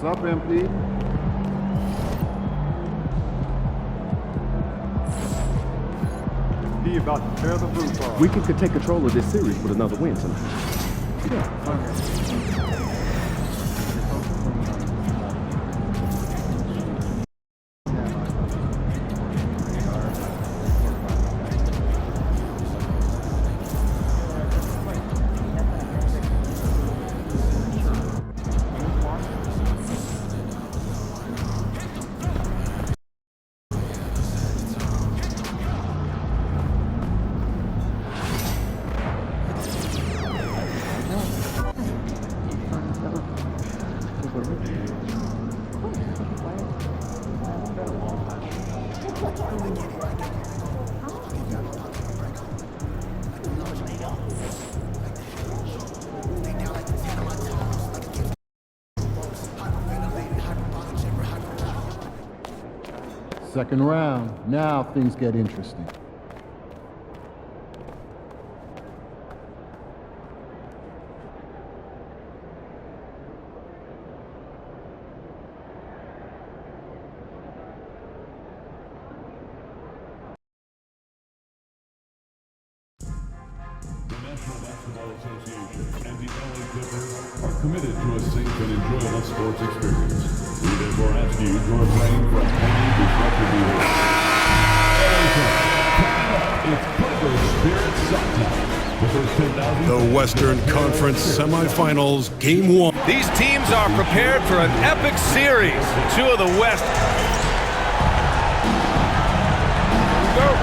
What's up, MP? He about to tear the roof off. We could take control of this series with another win tonight. Yeah, okay. Second round. Now things get interesting. The National Basketball Association and the LA Clippers are committed to a safe and enjoyable sports experience. We therefore ask you to refrain from any disruptive behavior. It's Clippers Spirit Sometime. The first 10,000. The Western Conference Semifinals, Game 1. These teams are prepared for an epic series. Two of the West. Go.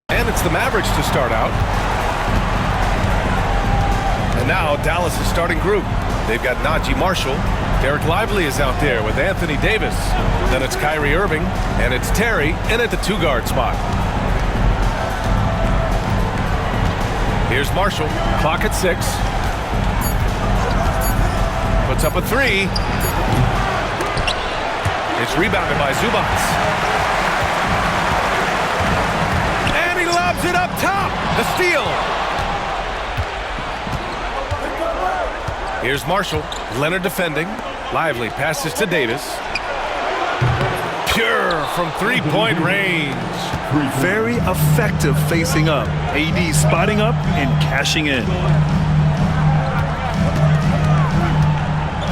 And it's the Mavericks to start out. And now Dallas' starting group. They've got Najee Marshall. Derek Lively is out there with Anthony Davis. Then it's Kyrie Irving, and it's Terry in at the two-guard spot. Here's Marshall, clock at 6. Puts up a 3. It's rebounded by Zubac. And he lobs it up top. The steal. Here's Marshall. Leonard defending. Lively passes to Davis. Pure from three-point range. Very effective facing up. AD spotting up and cashing in.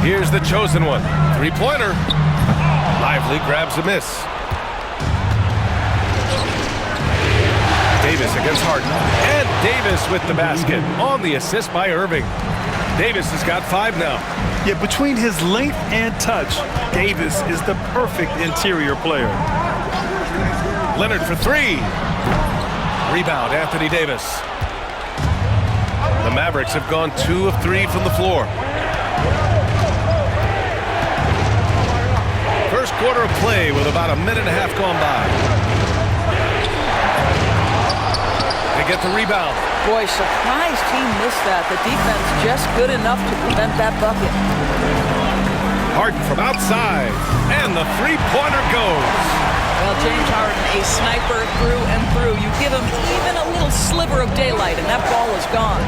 Here's the chosen one. Three-pointer. Lively grabs a miss. Davis against Harden. And Davis with the basket on the assist by Irving. Davis has got 5 now. Yet between his length and touch, Davis is the perfect interior player. Leonard for 3. Rebound, Anthony Davis. The Mavericks have gone 2 of 3 from the floor. First quarter of play with about a minute and a half gone by. They get the rebound. Boy, surprised he missed that. The defense just good enough to prevent that bucket. Harden from outside, and the three-pointer goes. Well, James Harden, a sniper through and through. You give him even a little sliver of daylight, and that ball is gone.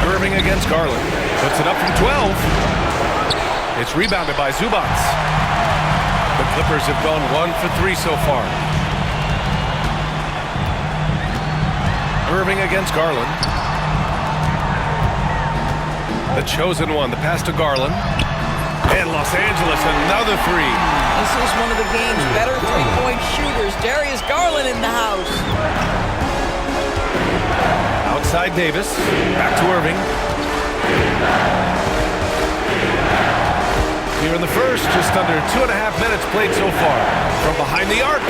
Irving against Garland. Puts it up from 12. It's rebounded by Zubac. The Clippers have gone 1 for 3 so far. Irving against Garland. The chosen one, the pass to Garland. And Los Angeles, another 3. This is one of the game's better three-point shooters. Darius Garland in the house. Outside Davis. Back to Irving. Here in the first, just under 2.5 minutes played so far. From behind the arc.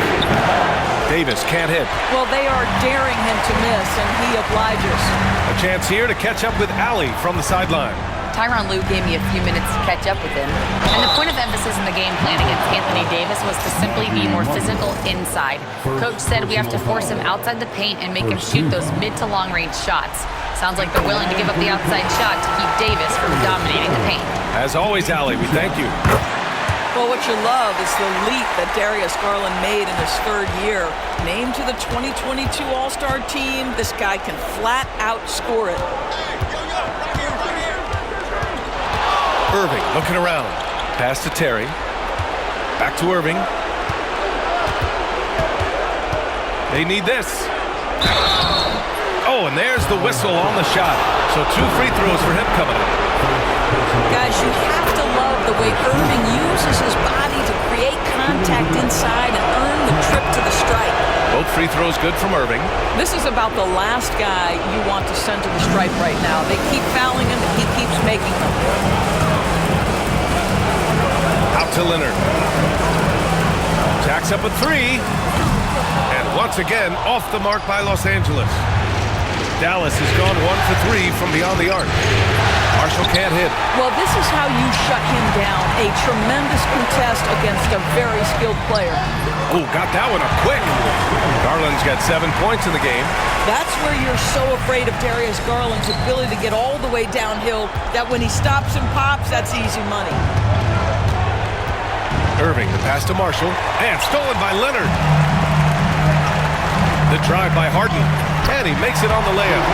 Davis can't hit. Well, they are daring him to miss, and he obliges. A chance here to catch up with Allie from the sideline. Tyronn Lue gave me a few minutes to catch up with him. And the point of emphasis in the game plan against Anthony Davis was to simply be more physical inside. Coach said we have to force him outside the paint and make him shoot those mid to long range shots. Sounds like they're willing to give up the outside shot to keep Davis from dominating the paint. As always, Allie, we thank you. Well, what you love is the leap that Darius Garland made in his third year. Named to the 2022 All-Star team, this guy can flat out score it. Irving looking around. Pass to Terry. Back to Irving. They need this. Oh, and there's the whistle on the shot. So 2 free throws for him coming up. Guys, you have to love the way Irving uses his body to create contact inside and earn the trip to the stripe. Both free throws good from Irving. This is about the last guy you want to send to the stripe right now. They keep fouling him, he keeps making them. Out to Leonard. Jacks up a 3. And once again, off the mark by Los Angeles. Dallas has gone 1 for 3 from beyond the arc. Marshall can't hit. Well, this is how you shut him down. A tremendous contest against a very skilled player. Oh, got that one up quick. Garland's got 7 points in the game. That's where you're so afraid of Darius Garland's ability to get all the way downhill, that when he stops and pops, that's easy money. Irving, the pass to Marshall, and stolen by Leonard. The drive by Harden, and he makes it on the layup.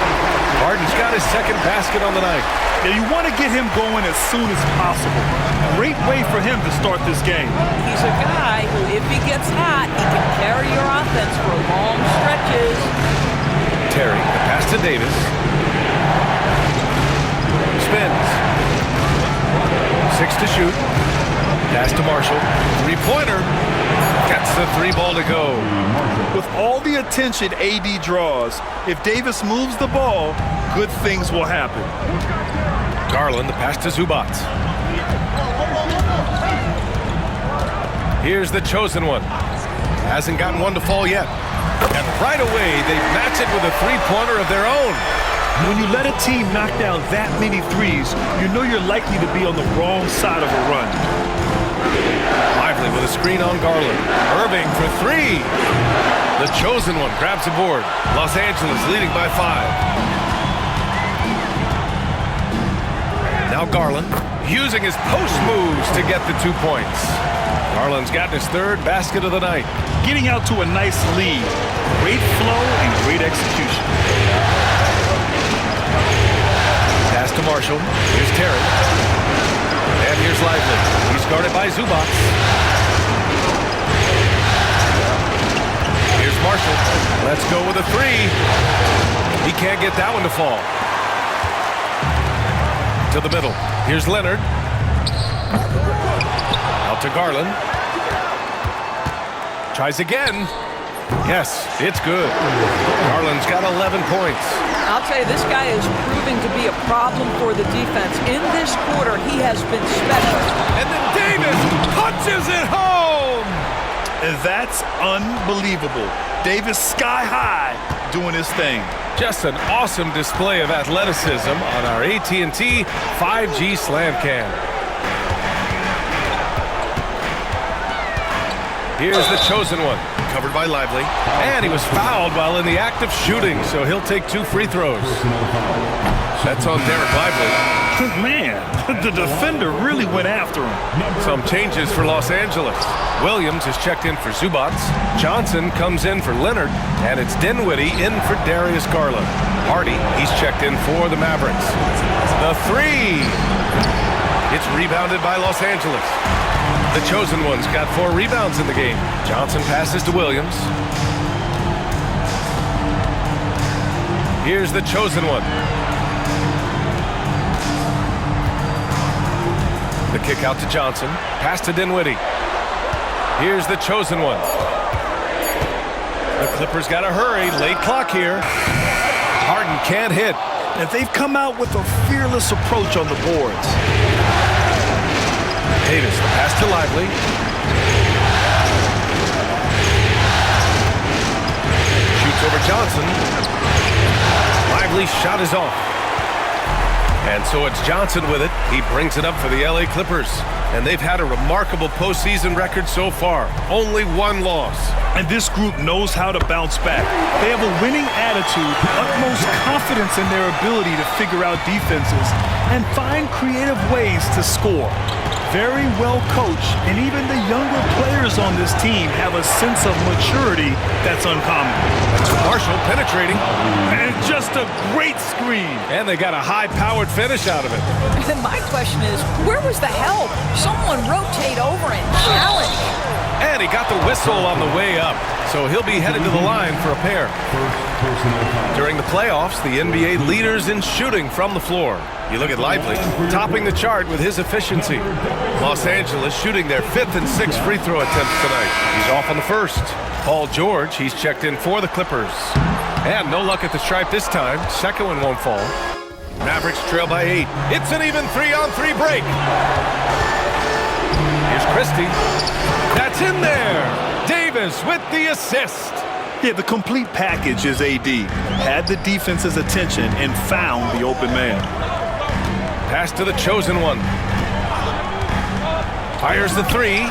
Harden's got his second basket on the night. Yeah, you want to get him going as soon as possible. Great way for him to start this game. He's a guy who, if he gets hot, he can carry your offense for long stretches. Terry, the pass to Davis. Spins. 6 to shoot. Pass to Marshall. 3-pointer. Gets the 3 ball to go. With all the attention AD draws, if Davis moves the ball, good things will happen. Garland, the pass to Zubac. Here's the chosen one. Hasn't gotten one to fall yet. And right away, they match it with a 3-pointer of their own. When you let a team knock down that many threes, you know you're likely to be on the wrong side of a run. Lively with a screen on Garland. Irving for 3. The chosen one grabs a board. Los Angeles leading by 5. Now Garland using his post moves to get the 2 points. Garland's gotten his 3rd basket of the night. Getting out to a nice lead. Great flow and great execution. Pass to Marshall. Here's Terry. And here's Lively. He's guarded by Zubac. Here's Marshall. Let's go with a 3. He can't get that one to fall. To the middle. Here's Leonard. Out to Garland. Tries again. Yes, it's good. Garland's got 11 points. I'll tell you, this guy is proving to be a problem for the defense. In this quarter, he has been special. And then Davis punches it home! And that's unbelievable. Davis sky high doing his thing. Just an awesome display of athleticism on our AT&T 5G Slam Cam. Here's the chosen one, covered by Lively. And he was fouled while in the act of shooting, so he'll take 2 free throws. That's on Derek Lively. Man, the defender really went after him. Some changes for Los Angeles. Williams is checked in for Zubac. Johnson comes in for Leonard. And it's Dinwiddie in for Darius Garland. Hardy, he's checked in for the Mavericks. The 3. It's rebounded by Los Angeles. The chosen one's got 4 rebounds in the game. Johnson passes to Williams. Here's the chosen one. The kick out to Johnson. Pass to Dinwiddie. Here's the chosen one. The Clippers got to hurry. Late clock here. Harden can't hit. And they've come out with a fearless approach on the boards. Davis, the pass to Lively. Shoots over Johnson. Lively's shot is off. And so it's Johnson with it. He brings it up for the LA Clippers. And they've had a remarkable postseason record so far. Only 1 loss. And this group knows how to bounce back. They have a winning attitude, utmost confidence in their ability to figure out defenses and find creative ways to score. very well coached, and even the younger players on this team have a sense of maturity that's uncommon. That's Marshall penetrating. And just a great screen. And they got a high-powered finish out of it. And my question is, where was the help? Someone rotate over and challenge. And he got the whistle on the way up, so he'll be headed to the line for a pair. During the playoffs, the NBA leaders in shooting from the floor. You look at Lively, topping the chart with his efficiency. Los Angeles shooting their 5th and 6th free throw attempts tonight. He's off on the first. Paul George, he's checked in for the Clippers. And no luck at the stripe this time. Second one won't fall. Mavericks trail by 8. It's an even 3-on-3 break. Here's Christie. That's in there. Davis with the assist. Yeah, the complete package is AD. Had the defense's attention and found the open man. Pass to the chosen one. Fires the three.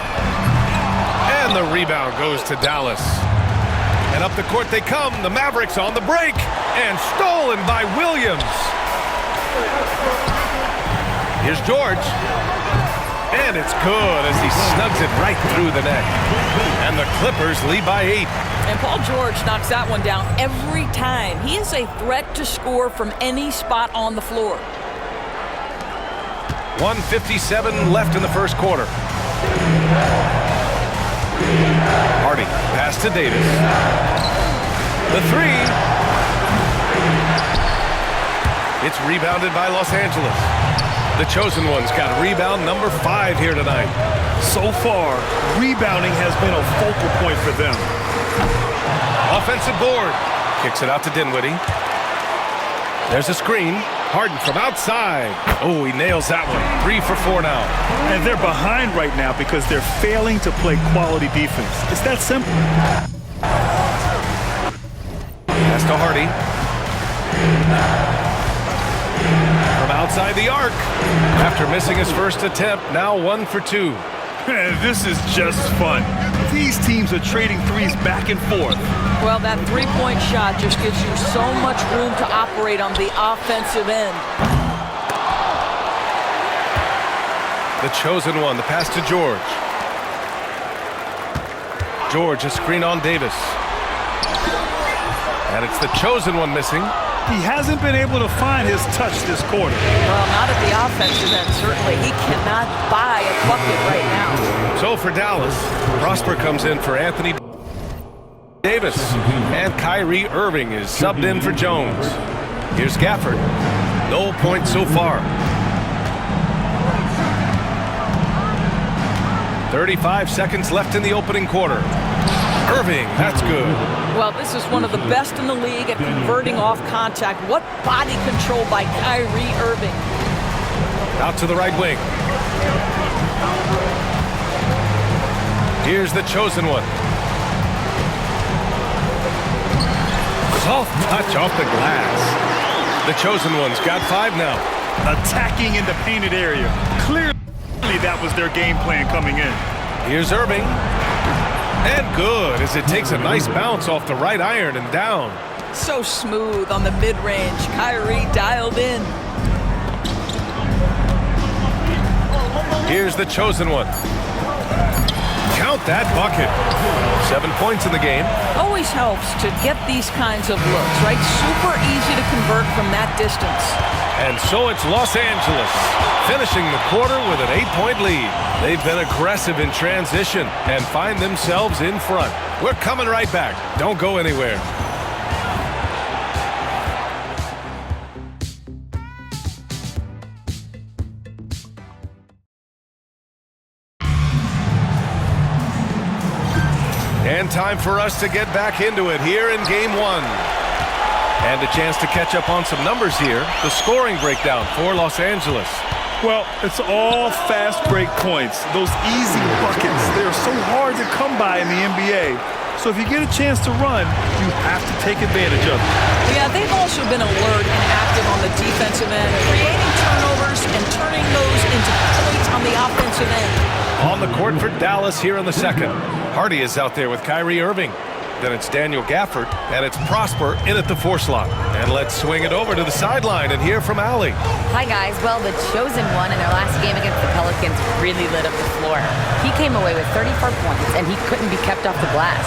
And the rebound goes to Dallas. And up the court they come. The Mavericks on the break. And stolen by Williams. Here's George. And it's good as he snugs it right through the net. And the Clippers lead by 8. And Paul George knocks that one down every time. He is a threat to score from any spot on the floor. 1:57 left in the first quarter. Hardy, pass to Davis. The three. It's rebounded by Los Angeles. The chosen one's got rebound number 5 here tonight. So far, rebounding has been a focal point for them. Offensive board. Kicks it out to Dinwiddie. There's a screen. Harden from outside. Oh, he nails that one. 3 for 4 now. And they're behind right now because they're failing to play quality defense. It's that simple. Pass to Hardy. From outside the arc. After missing his first attempt, now 1 for 2. Man, this is just fun. These teams are trading threes back and forth. Well, that three-point shot just gives you so much room to operate on the offensive end. The chosen one, the pass to George. George, a screen on Davis. And it's the chosen one missing. He hasn't been able to find his touch this quarter. Well, not at the offensive end, certainly. He cannot buy a bucket right now. So for Dallas, Prosper comes in for Anthony Davis. And Kyrie Irving is subbed in for Jones. Here's Gafford. No points so far. 35 seconds left in the opening quarter. Irving, that's good. Well, this is one of the best in the league at converting off contact. What body control by Kyrie Irving. Out to the right wing. Here's the chosen one. Soft touch off the glass. The chosen one's got 5 now. Attacking in the painted area. Clearly that was their game plan coming in. Here's Irving. And good as it takes a nice bounce off the right iron and down. So smooth on the mid-range. Kyrie dialed in. Here's the chosen one. Count that bucket. 7 points in the game. Always helps to get these kinds of looks, right? Super easy to convert from that distance. And so it's Los Angeles finishing the quarter with an 8-point lead. They've been aggressive in transition and find themselves in front. We're coming right back. Don't go anywhere. And time for us to get back into it here in Game 1. And a chance to catch up on some numbers here. The scoring breakdown for Los Angeles. Well, it's all fast break points. Those easy buckets, they're so hard to come by in the NBA. So if you get a chance to run, you have to take advantage of it. Yeah, they've also been alert and active on the defensive end, creating turnovers and turning those into points on the offensive end. On the court for Dallas here in the second. Hardy is out there with Kyrie Irving. Then it's Daniel Gafford, and it's Prosper in at the 4 slot. And let's swing it over to the sideline and hear from Allie. Hi, guys. Well, the chosen one in their last game against the Pelicans really lit up the floor. He came away with 34 points, and he couldn't be kept off the glass.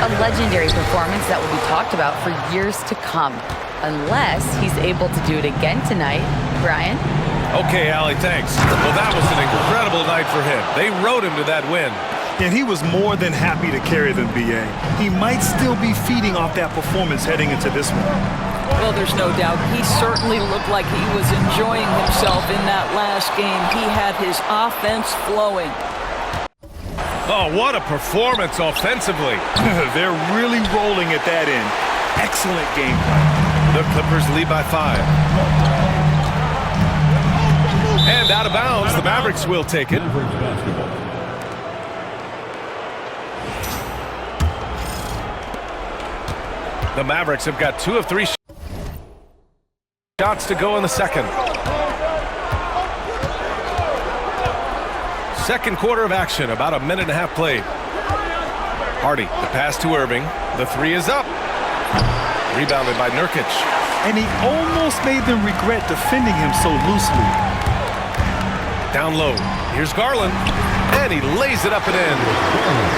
A legendary performance that will be talked about for years to come. Unless he's able to do it again tonight. Brian? Okay, Allie, thanks. Well, that was an incredible night for him. They rode him to that win. And he was more than happy to carry them, B.A. He might still be feeding off that performance heading into this one. Well, there's no doubt. He certainly looked like he was enjoying himself in that last game. He had his offense flowing. Oh, what a performance offensively. They're really rolling at that end. Excellent game plan. The Clippers lead by 5. And out of bounds, the Mavericks will take it. Mavericks basketball. The Mavericks have got 2 of 3 shots to go in the second. Second quarter of action, about a minute and a half played. Hardy, the pass to Irving. The 3 is up. Rebounded by Nurkic. And he almost made them regret defending him so loosely. Down low. Here's Garland. And he lays it up and in.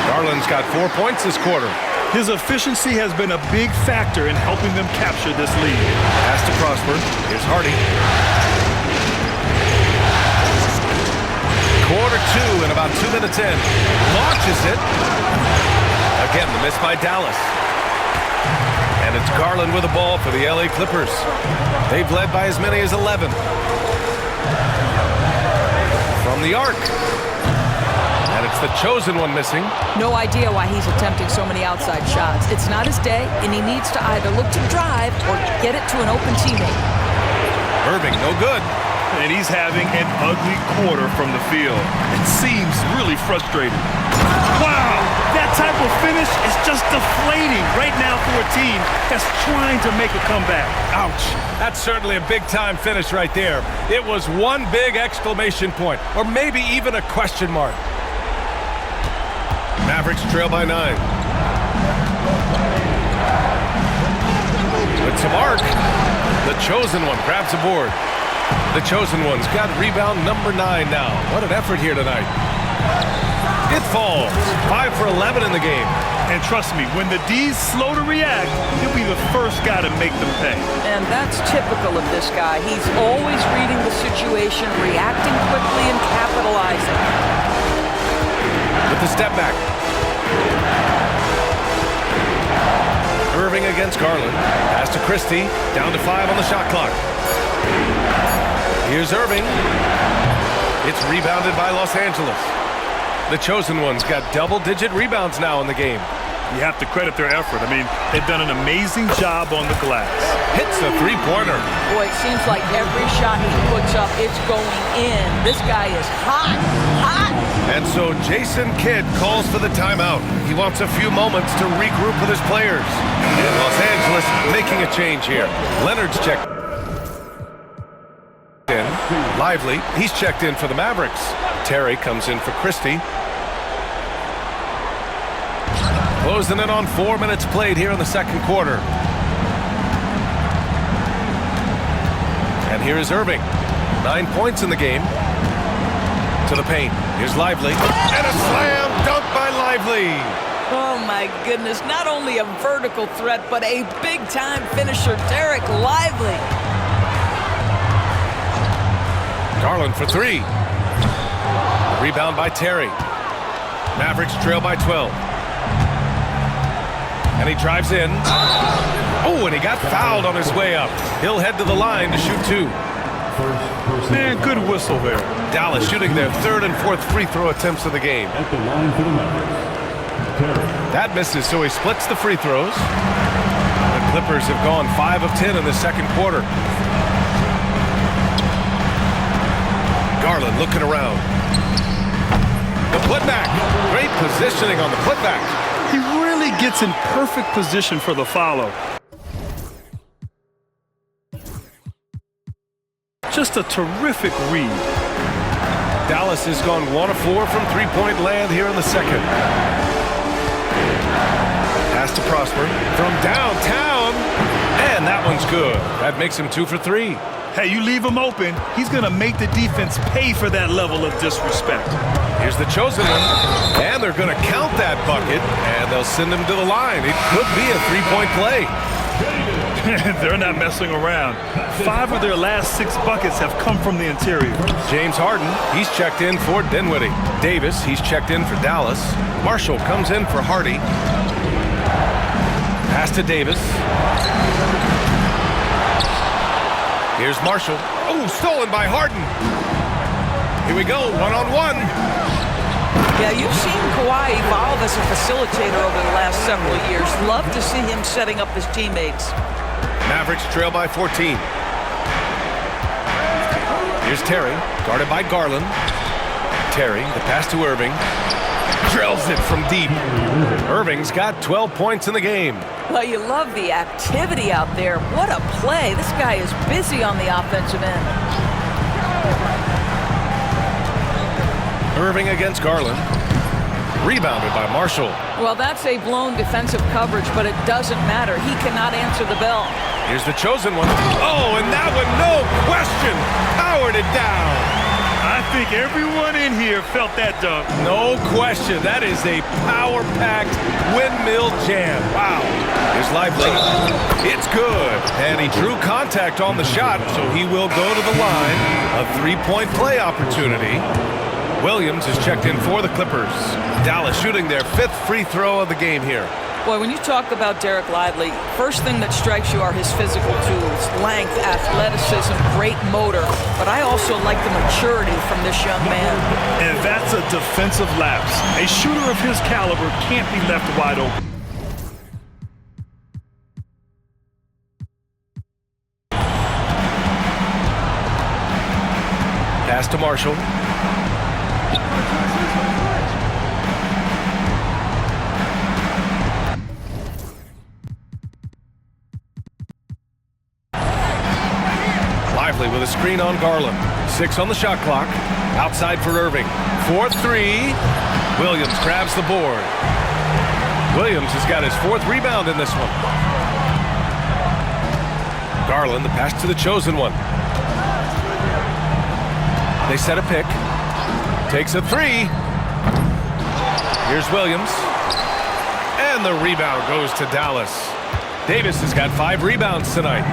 Garland's got 4 points this quarter. His efficiency has been a big factor in helping them capture this lead. Pass to Prosper. Here's Hardy. Quarter 2 and about 2 minutes in. Launches it. Again, the miss by Dallas. And it's Garland with the ball for the LA Clippers. They've led by as many as 11. From the arc. And it's the chosen one missing. No idea why he's attempting so many outside shots. It's not his day, and he needs to either look to drive or get it to an open teammate. Irving, no good. And he's having an ugly quarter from the field. It seems really frustrating. Wow! That type of finish is just deflating right now for a team that's trying to make a comeback. Ouch. That's certainly a big-time finish right there. It was one big exclamation point, or maybe even a question mark. Mavericks trail by 9. With some arc, the chosen one grabs a board. The chosen one's got rebound number 9 now. What an effort here tonight. It falls. 5 for 11 in the game. And trust me, when the D's slow to react, he'll be the first guy to make them pay. And that's typical of this guy. He's always reading the situation, reacting quickly, and capitalizing. With the step back. Irving against Garland. Pass to Christie. Down to 5 on the shot clock. Here's Irving. It's rebounded by Los Angeles. The chosen one's got double-digit rebounds now in the game. You have to credit their effort. I mean, they've done an amazing job on the glass. Hits the three-pointer. Boy, it seems like every shot he puts up, it's going in. This guy is hot, hot. And so Jason Kidd calls for the timeout. He wants a few moments to regroup with his players. And Los Angeles making a change here. Leonard's checked in. Lively, he's checked in for the Mavericks. Terry comes in for Christie. Closing in on 4 minutes played here in the second quarter. And here is Irving. 9 points in the game. To the paint. Here's Lively. And a slam dunk by Lively. Oh, my goodness. Not only a vertical threat, but a big-time finisher, Derek Lively. Garland for 3. Rebound by Terry. Mavericks trail by 12. And he drives in. Oh, and he got fouled on his way up. He'll head to the line to shoot 2. Man, good whistle there. Dallas shooting their 3rd and 4th free throw attempts of the game. At the line for the Mavericks, Terry. That misses, so he splits the free throws. The Clippers have gone 5 of 10 in the second quarter. Garland looking around. The putback. Great positioning on the putback. He really gets in perfect position for the follow. Just a terrific read. Dallas has gone 1 of 4 from three-point land here in the second. Pass to Prosper. Prosper from downtown. And that one's good. That makes him 2 for 3. Hey, you leave him open, he's going to make the defense pay for that level of disrespect. Here's the chosen one. And they're going to count that bucket, and they'll send him to the line. It could be a three-point play. They're not messing around. 5 of their last 6 buckets have come from the interior. James Harden, he's checked in for Dinwiddie. Davis, he's checked in for Dallas. Marshall comes in for Hardy. Pass to Davis. Here's Marshall. Oh, stolen by Harden. Here we go, one-on-one. Yeah, you've seen Kawhi evolve as a facilitator over the last several years. Love to see him setting up his teammates. Mavericks trail by 14. Here's Terry, guarded by Garland. Terry, the pass to Irving. Drills it from deep. Irving's got 12 points in the game. Well, you love the activity out there. What a play. This guy is busy on the offensive end. Irving against Garland. Rebounded by Marshall. Well, that's a blown defensive coverage, but it doesn't matter. He cannot answer the bell. Here's the chosen one. Oh, and that one, no question, powered it down. I think everyone in here felt that dunk. No question. That is a power-packed windmill jam. Wow. Here's Lively. It's good. And he drew contact on the shot, so he will go to the line. A three-point play opportunity. Williams is checked in for the Clippers. Dallas shooting their 5th free throw of the game here. Boy, when you talk about Derek Lively, first thing that strikes you are his physical tools. Length, athleticism, great motor. But I also like the maturity from this young man. And that's a defensive lapse. A shooter of his caliber can't be left wide open. Pass to Marshall. Lively with a screen on Garland. 6 on the shot clock. Outside for Irving. 4-3. Williams grabs the board. Williams has got his 4th rebound in this one. Garland, the pass to the chosen one. They set a pick. Takes a 3. Here's Williams. And the rebound goes to Dallas. Davis has got 5 rebounds tonight.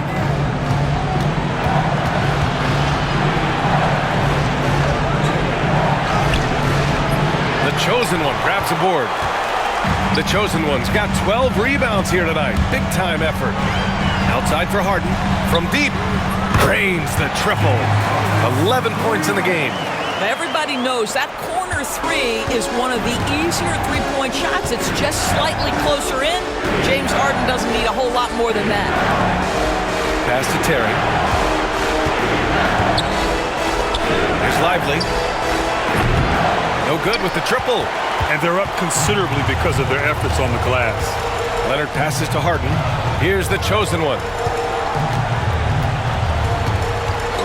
The chosen one grabs a board. The chosen one's got 12 rebounds here tonight. Big time effort. Outside for Harden. From deep. Drains the triple. 11 points in the game. Everybody knows that corner 3 is one of the easier three-point shots. It's just slightly closer in. James Harden doesn't need a whole lot more than that. Pass to Terry. Here's Lively. No good with the triple. And they're up considerably because of their efforts on the glass. Leonard passes to Harden. Here's the chosen one.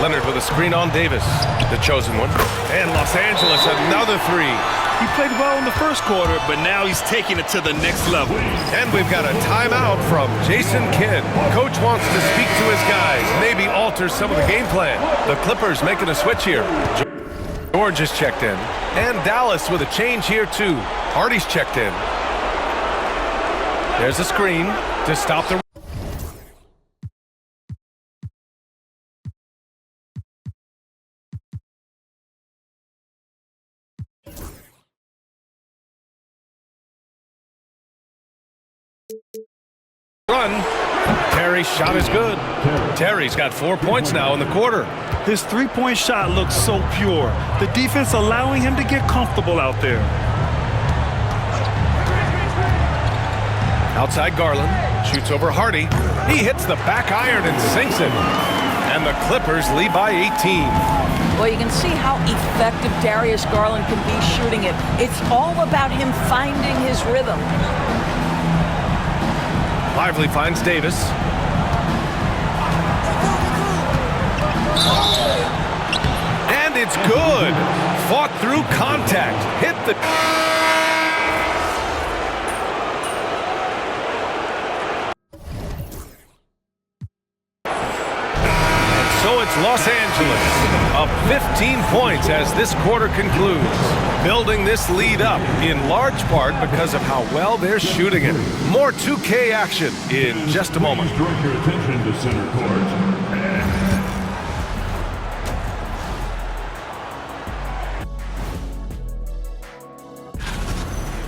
Leonard with a screen on Davis. The chosen one. And Los Angeles another 3. He played well in the first quarter, but now he's taking it to the next level. And we've got a timeout from Jason Kidd. Coach wants to speak to his guys, maybe alter some of the game plan. The Clippers making a switch here. George is checked in. And Dallas with a change here too. Hardy's checked in. There's a screen to stop the run. Terry's shot is good. Terry's got 4 points now in the quarter. His three-point shot looks so pure. The defense allowing him to get comfortable out there. Outside Garland. Shoots over Hardy. He hits the back iron and sinks it. And the Clippers lead by 18. Well, you can see how effective Darius Garland can be shooting it. It's all about him finding his rhythm. Lively finds Davis. And it's good. Fought through contact. Hit the... It's Los Angeles up 15 points as this quarter concludes, building this lead up in large part because of how well they're shooting it. More 2K action in just a moment. Please direct your attention to center court.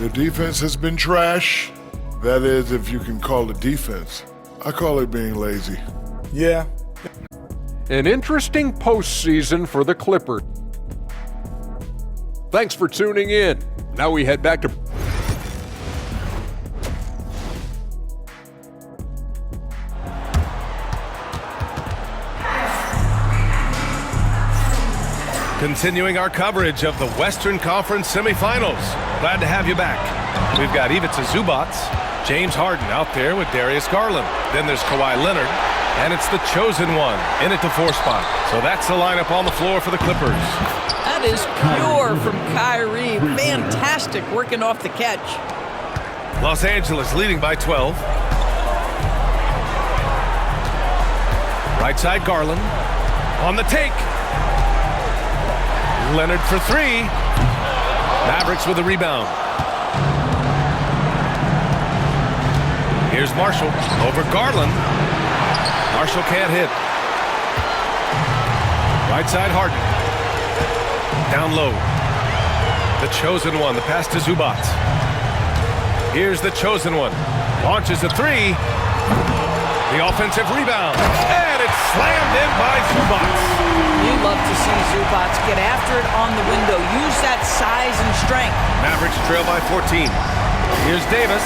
The defense has been trash. That is, if you can call it defense. I call it being lazy. Yeah. An interesting postseason for the Clippers. Thanks for tuning in. Now we head back to... Continuing our coverage of the Western Conference semifinals. Glad to have you back. We've got Ivica Zubac, James Harden out there with Darius Garland. Then there's Kawhi Leonard, and it's the chosen one in at the 4 spot. So that's the lineup on the floor for the Clippers. That is pure from Kyrie. Fantastic working off the catch. Los Angeles leading by 12. Right side Garland on the take. Leonard for 3. Mavericks with a rebound. Here's Marshall over Garland. Marshall can't hit. Right side Harden. Down low. The chosen one. The pass to Zubac. Here's the chosen one. Launches a 3. The offensive rebound. And it's slammed in by Zubac. You love to see Zubac get after it on the window. Use that size and strength. Mavericks trail by 14. Here's Davis.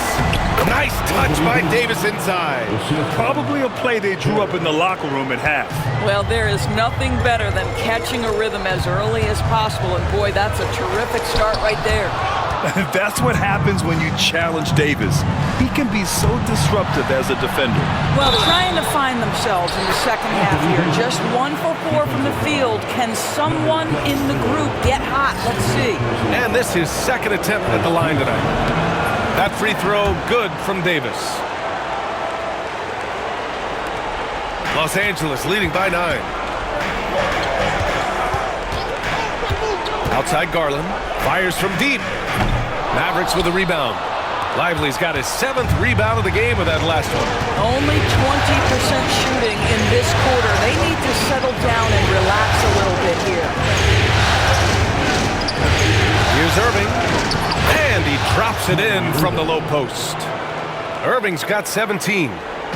Nice touch by Davis inside. Probably a play they drew up in the locker room at half. Well, there is nothing better than catching a rhythm as early as possible. And boy, that's a terrific start right there. That's what happens when you challenge Davis. He can be so disruptive as a defender. Well, trying to find themselves in the second half here. Just 1 for 4 from the field. Can someone in the group get hot? Let's see. And this is second attempt at the line tonight. That free throw good from Davis. Los Angeles leading by 9. Outside Garland. Fires from deep. Mavericks with a rebound. Lively's got his 7th rebound of the game with that last one. Only 20% shooting in this quarter. They need to settle down and relax a little bit here. Here's Irving. And he drops it in from the low post. Irving's got 17.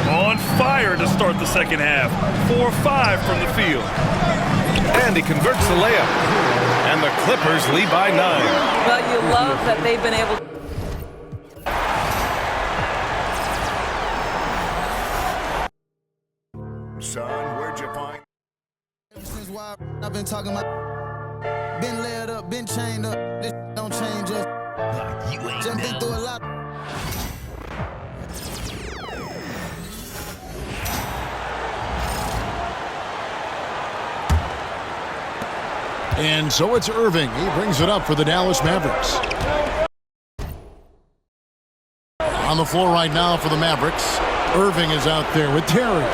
On fire to start the second half. 4-5 from the field. And he converts the layup. And the Clippers lead by 9. Well, you love that they've been able to... Son, where'd you find? Ever since I've been talking about, been laid up, been chained up. This don't change us. Just been through a lot. And so it's Irving. He brings it up for the Dallas Mavericks. On the floor right now for the Mavericks. Irving is out there with Terry.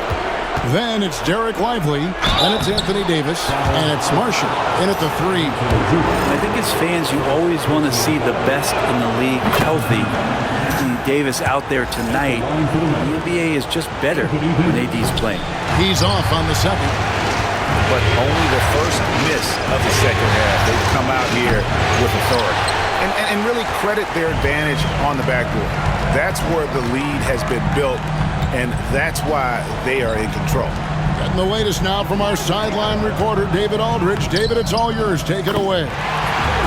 Then it's Derek Lively, and it's Anthony Davis, and it's Marshall in at the 3. I think as fans, you always want to see the best in the league healthy. Anthony Davis out there tonight. The NBA is just better when AD's playing. He's off on the second. But only the first miss of the second half. They've come out here with authority. And really credit their advantage on the backboard. That's where the lead has been built, and that's why they are in control. Getting the latest now from our sideline reporter, David Aldridge. David, it's all yours. Take it away.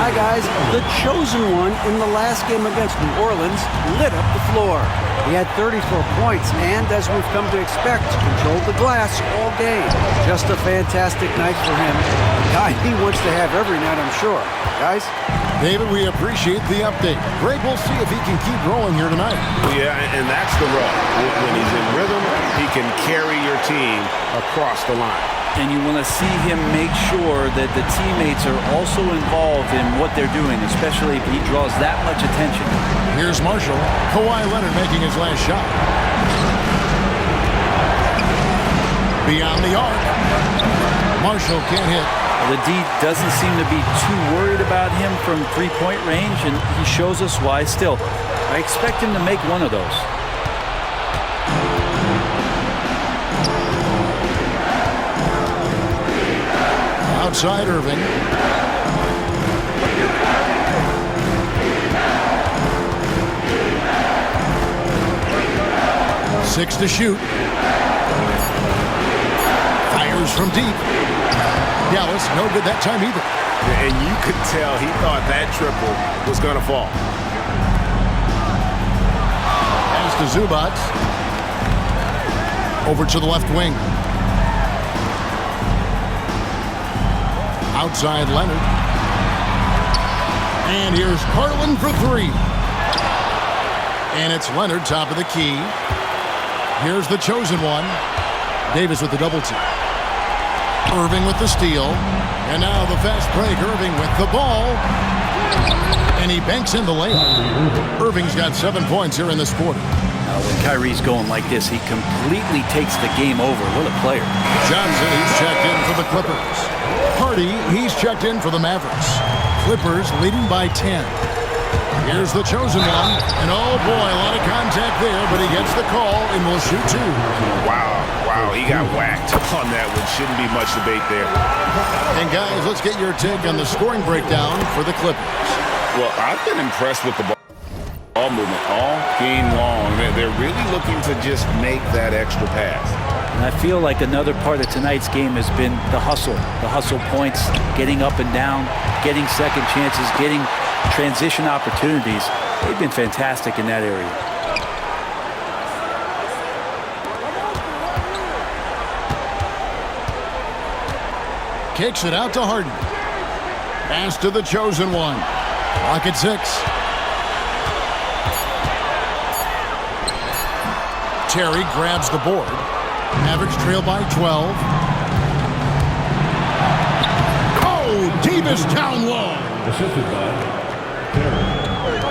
Hi, guys. The chosen one in the last game against New Orleans lit up the floor. He had 34 points and, as we've come to expect, controlled the glass all game. Just a fantastic night for him. A guy he wants to have every night, I'm sure. Guys? David, we appreciate the update. Great, we'll see if he can keep growing here tonight. Yeah, and that's the rub. When he's in rhythm, he can carry your team across the line. And you want to see him make sure that the teammates are also involved in what they're doing, especially if he draws that much attention. Here's Marshall. Kawhi Leonard making his last shot. Beyond the arc. Marshall can't hit. The D doesn't seem to be too worried about him from three-point range, and he shows us why. Still, I expect him to make one of those. Outside Irving. Six to shoot. Fires from deep. Dallas, no good that time either. And you could tell he thought that triple was going to fall. Pass to Zubac. Over to the left wing. Outside Leonard. And here's Garland for three. And it's Leonard, top of the key. Here's the chosen one. Davis with the double team. Irving with the steal. And now the fast break. Irving with the ball. And he banks in the layup. Irving's got 7 points here in this quarter. Now, when Kyrie's going like this, he completely takes the game over. What a player. Johnson, he's checked in for the Clippers. Hardy, he's checked in for the Mavericks. Clippers leading by 10. Here's the chosen one. And oh boy, a lot of contact there, but he gets the call and will shoot two. Wow, he got whacked on that one. Shouldn't be much debate there. And guys, let's get your take on the scoring breakdown for the Clippers. Well, I've been impressed with the ball movement all game long. They're really looking to just make that extra pass. And I feel like another part of tonight's game has been the hustle points, getting up and down, getting second chances, getting transition opportunities. They've been fantastic in that area. Kicks it out to Harden. Pass to the chosen one. Clock at 6. Terry grabs the board. Mavericks trail by 12. Oh, Davis down low. Assisted by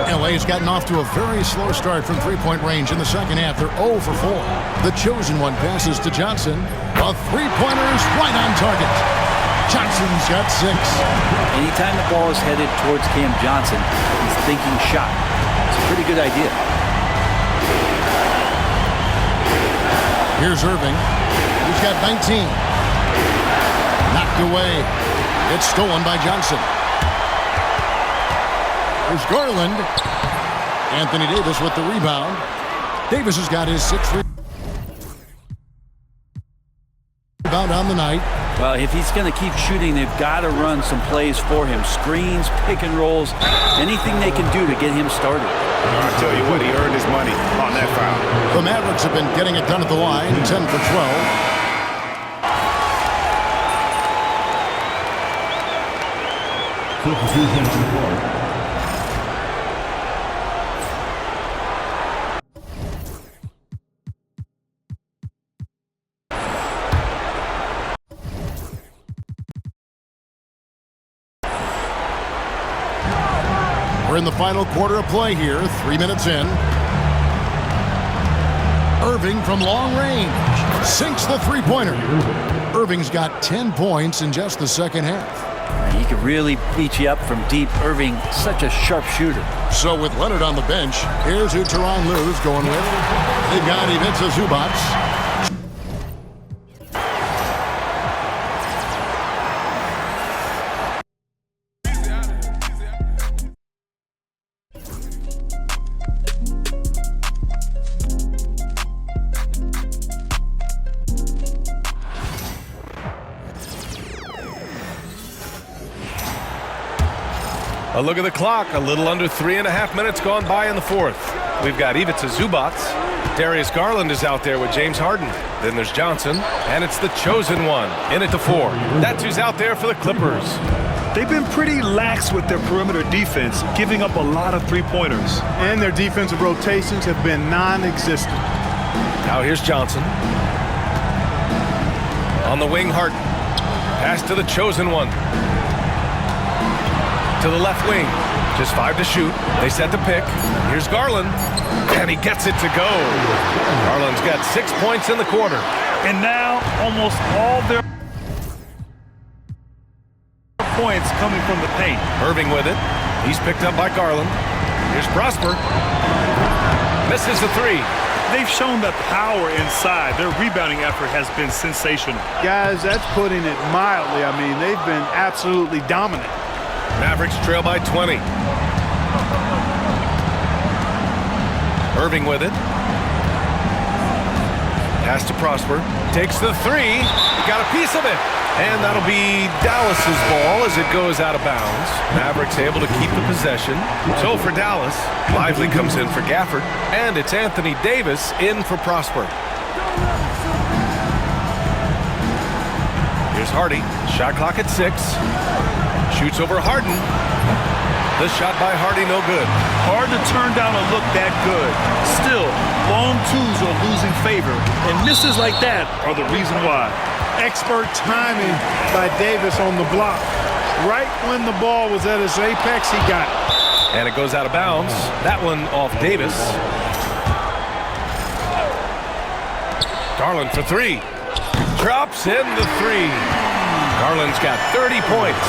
LA's gotten off to a very slow start from three-point range in the second half. They're 0 for 4. The chosen one passes to Johnson. A three-pointer is right on target. Johnson's got 6. Anytime the ball is headed towards Cam Johnson, he's thinking shot. It's a pretty good idea. Here's Irving. He's got 19. Knocked away. It's stolen by Johnson. There's Garland. Anthony Davis with the rebound. Davis has got his 6th rebound on the night. Well, if he's going to keep shooting, they've got to run some plays for him. Screens, pick and rolls, anything they can do to get him started. I tell you what, he earned his money on that foul. The Mavericks have been getting it done at the line, 10 for 12. We're in the final quarter of play here, 3 minutes in. Irving from long range sinks the three-pointer. Irving's got 10 points in just the second half. He could really beat you up from deep. Irving, such a sharp shooter. So with Leonard on the bench, here's who Tyronn Lue's going with. They've got Ivica Zubac. A look at the clock. A little under 3.5 minutes gone by in the fourth. We've got Ivica Zubac. Darius Garland is out there with James Harden. Then there's Johnson, and it's the chosen one in at the 4. That's who's out there for the Clippers. They've been pretty lax with their perimeter defense, giving up a lot of three-pointers. And their defensive rotations have been non-existent. Now here's Johnson. On the wing, Harden. Pass to the chosen one. To the left wing. Just 5 to shoot. They set the pick. Here's Garland. And he gets it to go. Garland's got 6 points in the quarter. And now almost all their points coming from the paint. Irving with it. He's picked up by Garland. Here's Prosper. Misses the three. They've shown that power inside. Their rebounding effort has been sensational. Guys, that's putting it mildly. I mean, they've been absolutely dominant. Mavericks trail by 20. Irving with it. Pass to Prosper. Takes the three. Got a piece of it. And that'll be Dallas's ball as it goes out of bounds. Mavericks able to keep the possession. So for Dallas, Lively comes in for Gafford. And it's Anthony Davis in for Prosper. Here's Hardy. Shot clock at 6. Shoots over Harden. The shot by Hardy, no good. Hard to turn down a look that good. Still, long twos are losing favor, and misses like that are the reason why. Expert timing by Davis on the block. Right when the ball was at its apex, he got it. And it goes out of bounds. That one off Davis. Garland for three. Drops in the three. Garland's got 30 points.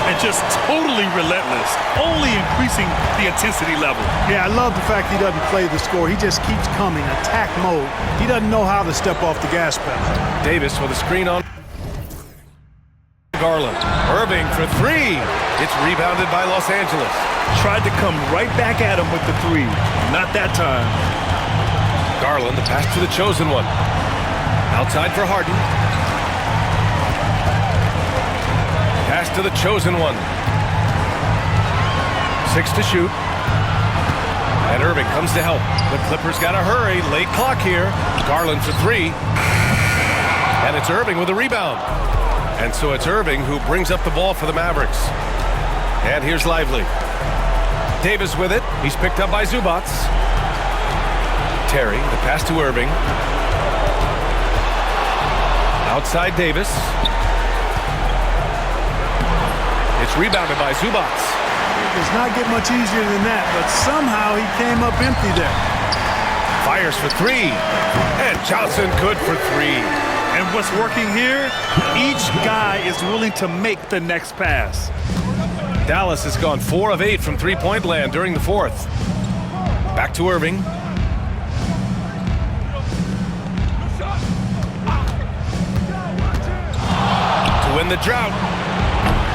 And just totally relentless, only increasing the intensity level. Yeah, I love the fact he doesn't play the score. He just keeps coming, attack mode. He doesn't know how to step off the gas pedal. Davis with a screen on Garland. Irving for three. It's rebounded by Los Angeles. Tried to come right back at him with the three. Not that time. Garland, the pass to the chosen one. Outside for Harden. Pass to the chosen one. 6 to shoot. And Irving comes to help. The Clippers got to hurry. Late clock here. Garland for three. And it's Irving with a rebound. And so it's Irving who brings up the ball for the Mavericks. And here's Lively. Davis with it. He's picked up by Zubac. Terry, the pass to Irving. Outside Davis. It's rebounded by Zubac. It does not get much easier than that, but somehow he came up empty there. Fires for three. And Johnson good for three. And what's working here? Each guy is willing to make the next pass. Dallas has gone 4 of 8 from three-point land during the fourth. Back to Irving. To win the drought.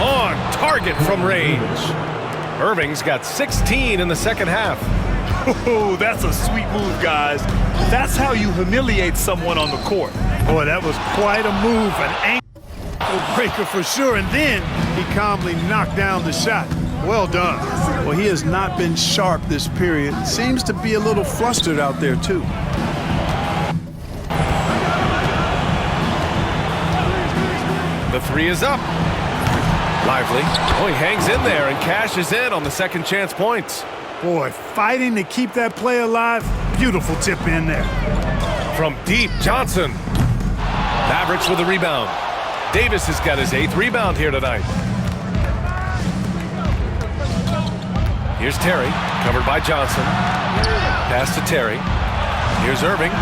On target from range. Irving's got 16 in the second half. Oh, that's a sweet move, guys. That's how you humiliate someone on the court. Boy, that was quite a move, an ankle breaker for sure. And then he calmly knocked down the shot. Well done. Well, he has not been sharp this period. Seems to be a little flustered out there, too. The three is up. Lively. Oh, he hangs in there and cashes in on the second chance points. Boy, fighting to keep that play alive. Beautiful tip in there. From deep, Johnson. Mavericks with a rebound. Davis has got his 8th rebound here tonight. Here's Terry, covered by Johnson. Pass to Terry. Here's Irving.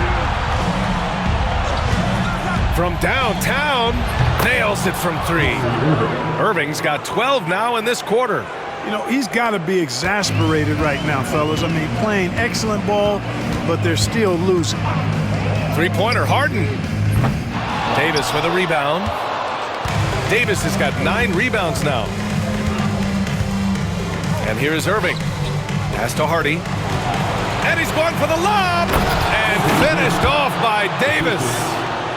From downtown, nails it from three. Irving's got 12 now in this quarter. You know, he's got to be exasperated right now, fellas. I mean, playing excellent ball, but they're still losing. Three-pointer, Harden. Davis with a rebound. Davis has got 9 rebounds now. And here is Irving. Pass to Hardy. And he's going for the lob. And finished off by Davis.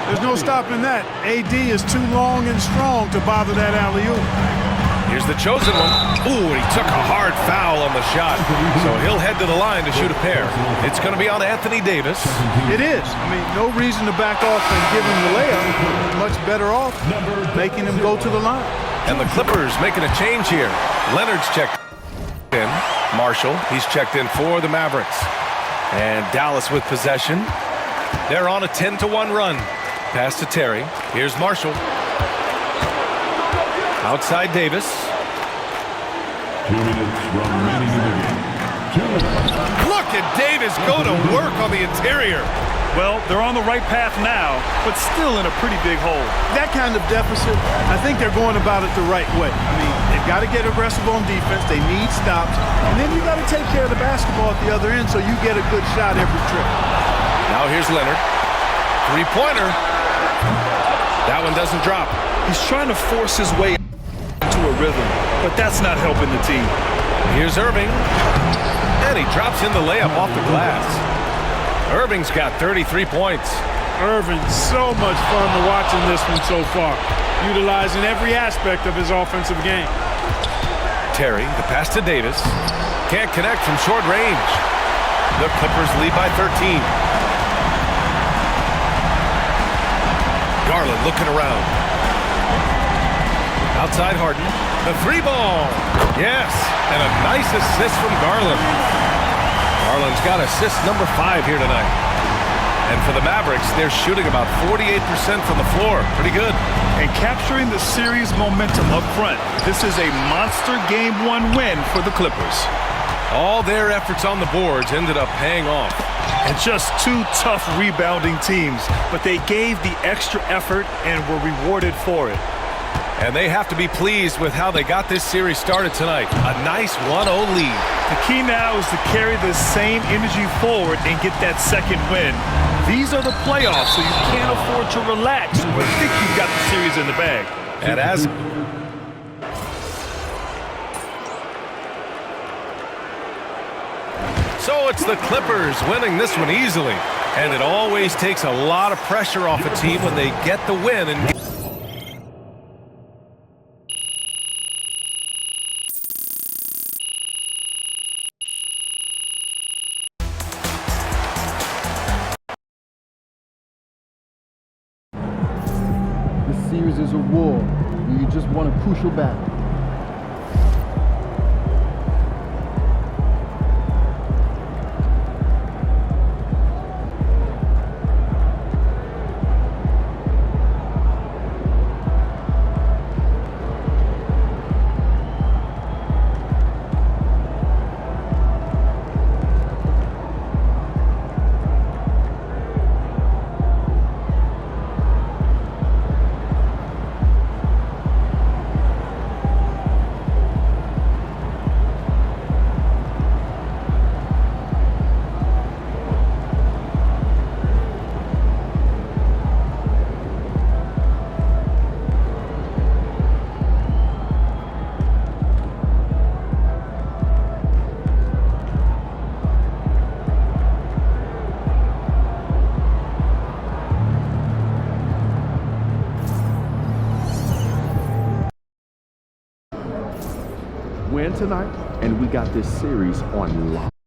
There's no stopping that. AD is too long and strong to bother that alley-oop. Here's the chosen one. Ooh, he took a hard foul on the shot. So he'll head to the line to shoot a pair. It's going to be on Anthony Davis. It is. I mean, no reason to back off and give him the layup. Much better off making him go to the line. And the Clippers making a change here. Leonard's checked in. Marshall, he's checked in for the Mavericks. And Dallas with possession. They're on a 10-1 run. Pass to Terry. Here's Marshall. Outside Davis. 2 minutes remaining in the game. Look at Davis go to work on the interior. Well, they're on the right path now, but still in a pretty big hole. That kind of deficit, I think they're going about it the right way. I mean, they've got to get aggressive on defense. They need stops. And then you got to take care of the basketball at the other end so you get a good shot every trip. Now here's Leonard. Three-pointer. That one doesn't drop. He's trying to force his way into a rhythm, but that's not helping the team. Here's Irving. And he drops in the layup off the glass. Irving's got 33 points. Irving, so much fun to watch in this one so far, utilizing every aspect of his offensive game. Terry, the pass to Davis. Can't connect from short range. The Clippers lead by 13. Garland looking around. Outside Harden. The three ball. Yes, and a nice assist from Garland. Garland's got assist number 5 here tonight. And for the Mavericks, they're shooting about 48% from the floor. Pretty good. And capturing the series momentum up front. This is a monster Game 1 win for the Clippers. All their efforts on the boards ended up paying off. And just 2 tough rebounding teams, but they gave the extra effort and were rewarded for it. And they have to be pleased with how they got this series started tonight. A nice 1-0 lead. The key now is to carry the same energy forward and get that second win. These are the playoffs, so you can't afford to relax or think you've got the series in the bag. And as so it's the Clippers winning this one easily. And it always takes a lot of pressure off a team when they get the win. And This series is a war, and you just won a crucial battle. Win tonight, and we got this series on lock.